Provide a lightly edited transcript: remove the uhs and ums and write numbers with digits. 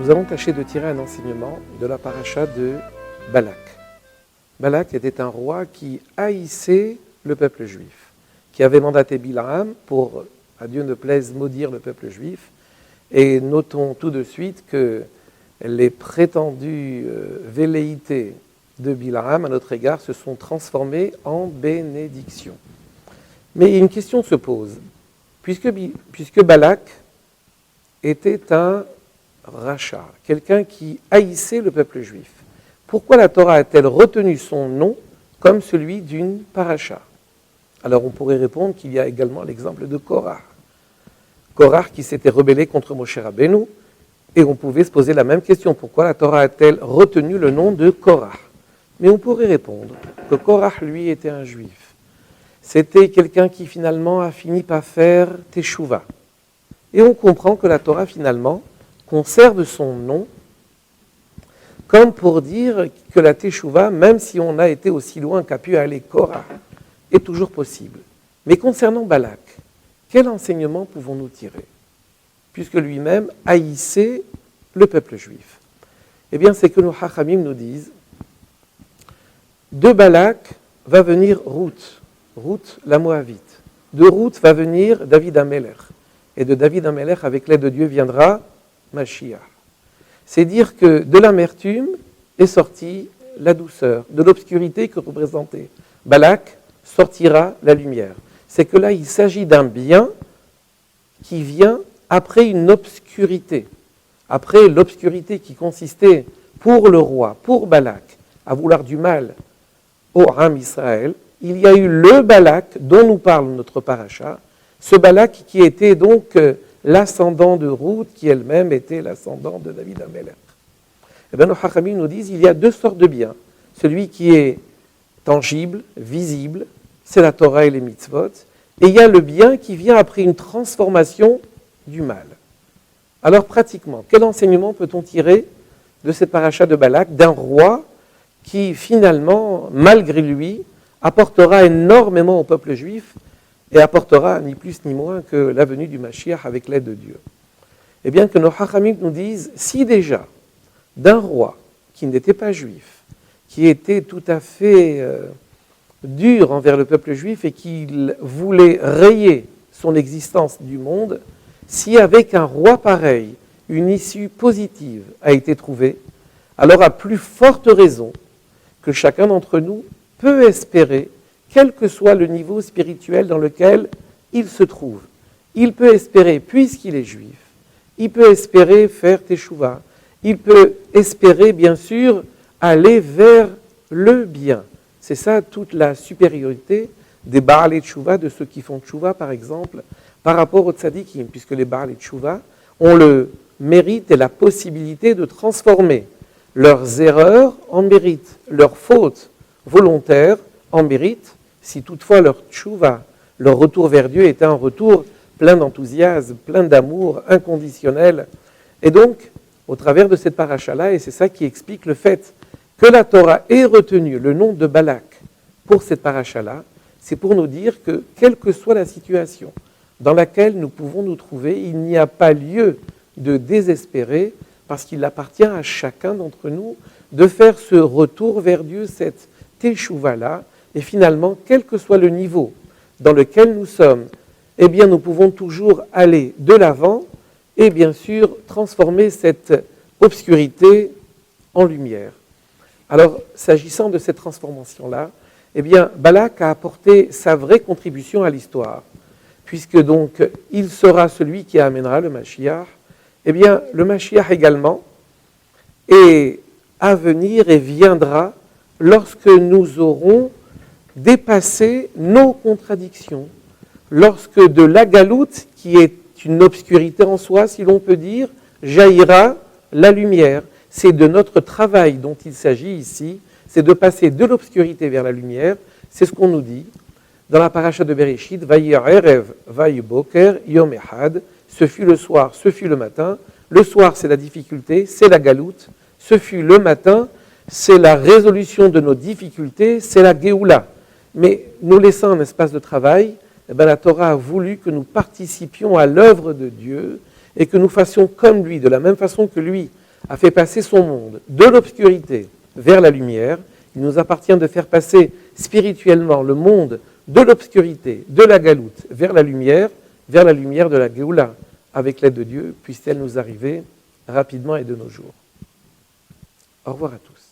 nous allons tâcher de tirer un enseignement de la paracha de Balak. Balak était un roi qui haïssait le peuple juif, qui avait mandaté Bilam pour, à Dieu ne plaise, maudire le peuple juif. Et notons tout de suite que les prétendues velléités de Bilam à notre égard se sont transformées en bénédictions. Mais une question se pose. Puisque Balak était un rachat, quelqu'un qui haïssait le peuple juif, pourquoi la Torah a-t-elle retenu son nom comme celui d'une paracha? Alors on pourrait répondre qu'il y a également l'exemple de Korah. Korah qui s'était rebellé contre Moshe Rabbeinu, et on pouvait se poser la même question, pourquoi la Torah a-t-elle retenu le nom de Korah? Mais on pourrait répondre que Korah, lui, était un juif. C'était quelqu'un qui finalement a fini par faire Teshuvah. Et on comprend que la Torah finalement conserve son nom comme pour dire que la Teshuvah, même si on a été aussi loin qu'a pu aller Korah, est toujours possible. Mais concernant Balak, quel enseignement pouvons-nous tirer? Puisque lui-même haïssait le peuple juif. Eh bien, c'est que nos Chachamim nous disent, de Balak va venir Ruth la Moabite. De Ruth va venir David Amelech. Et de David Amelech, avec l'aide de Dieu, viendra Mashiach. C'est dire que de l'amertume est sortie la douceur, de l'obscurité que représentait Balak sortira la lumière. C'est que là, il s'agit d'un bien qui vient après une obscurité. Après l'obscurité qui consistait pour le roi, pour Balak, à vouloir du mal au Ham Israël, il y a eu le Balak dont nous parle notre paracha, ce Balak qui était donc l'ascendant de Ruth, qui elle-même était l'ascendant de David Amelech. Eh bien, nos Chachamim nous disent qu'il y a deux sortes de biens. Celui qui est tangible, visible, c'est la Torah et les mitzvot, et il y a le bien qui vient après une transformation du mal. Alors pratiquement, quel enseignement peut-on tirer de cette paracha de Balak, d'un roi qui finalement, malgré lui, apportera énormément au peuple juif et apportera ni plus ni moins que la venue du Mashiach avec l'aide de Dieu? Eh bien que nos Chachamim nous disent, si déjà d'un roi qui n'était pas juif, qui était tout à fait dur envers le peuple juif et qui voulait rayer son existence du monde, si avec un roi pareil, une issue positive a été trouvée, alors à plus forte raison que chacun d'entre nous peut espérer, quel que soit le niveau spirituel dans lequel il se trouve. Il peut espérer, puisqu'il est juif, il peut espérer faire Teshuvah, il peut espérer, bien sûr, aller vers le bien. C'est ça toute la supériorité des Baalei Teshuvah, de ceux qui font Teshuvah, par exemple, par rapport aux tzadikim, puisque les Baalei Teshuvah ont le mérite et la possibilité de transformer leurs erreurs en mérite, leurs fautes volontaires en mérite, si toutefois leur Teshuvah, leur retour vers Dieu était un retour plein d'enthousiasme, plein d'amour, inconditionnel. Et donc, au travers de cette paracha-là, et c'est ça qui explique le fait que la Torah ait retenu le nom de Balak pour cette paracha-là, c'est pour nous dire que, quelle que soit la situation dans laquelle nous pouvons nous trouver, il n'y a pas lieu de désespérer, parce qu'il appartient à chacun d'entre nous de faire ce retour vers Dieu, cette Teshuvah-là, et finalement, quel que soit le niveau dans lequel nous sommes, eh bien, nous pouvons toujours aller de l'avant et bien sûr transformer cette obscurité en lumière. Alors, s'agissant de cette transformation-là, eh bien, Balak a apporté sa vraie contribution à l'histoire, puisque donc il sera celui qui amènera le Mashiach. Eh bien, le Mashiach également est à venir et viendra lorsque nous aurons dépassé nos contradictions, lorsque de la galoute, qui est une obscurité en soi, si l'on peut dire, jaillira la lumière. C'est de notre travail dont il s'agit ici, c'est de passer de l'obscurité vers la lumière. C'est ce qu'on nous dit dans la paracha de Bereshit, Vayi erev, vayi boker, yom echad. Ce fut le soir, ce fut le matin. Le soir, c'est la difficulté, c'est la galoute. Ce fut le matin, c'est la résolution de nos difficultés, c'est la Géoula. Mais nous laissant un espace de travail, eh bien, la Torah a voulu que nous participions à l'œuvre de Dieu et que nous fassions comme lui, de la même façon que lui a fait passer son monde de l'obscurité vers la lumière. Il nous appartient de faire passer spirituellement le monde de l'obscurité, de la galoute, vers la lumière de la Géoula. Avec l'aide de Dieu, puisse-t-elle nous arriver rapidement et de nos jours. Au revoir à tous.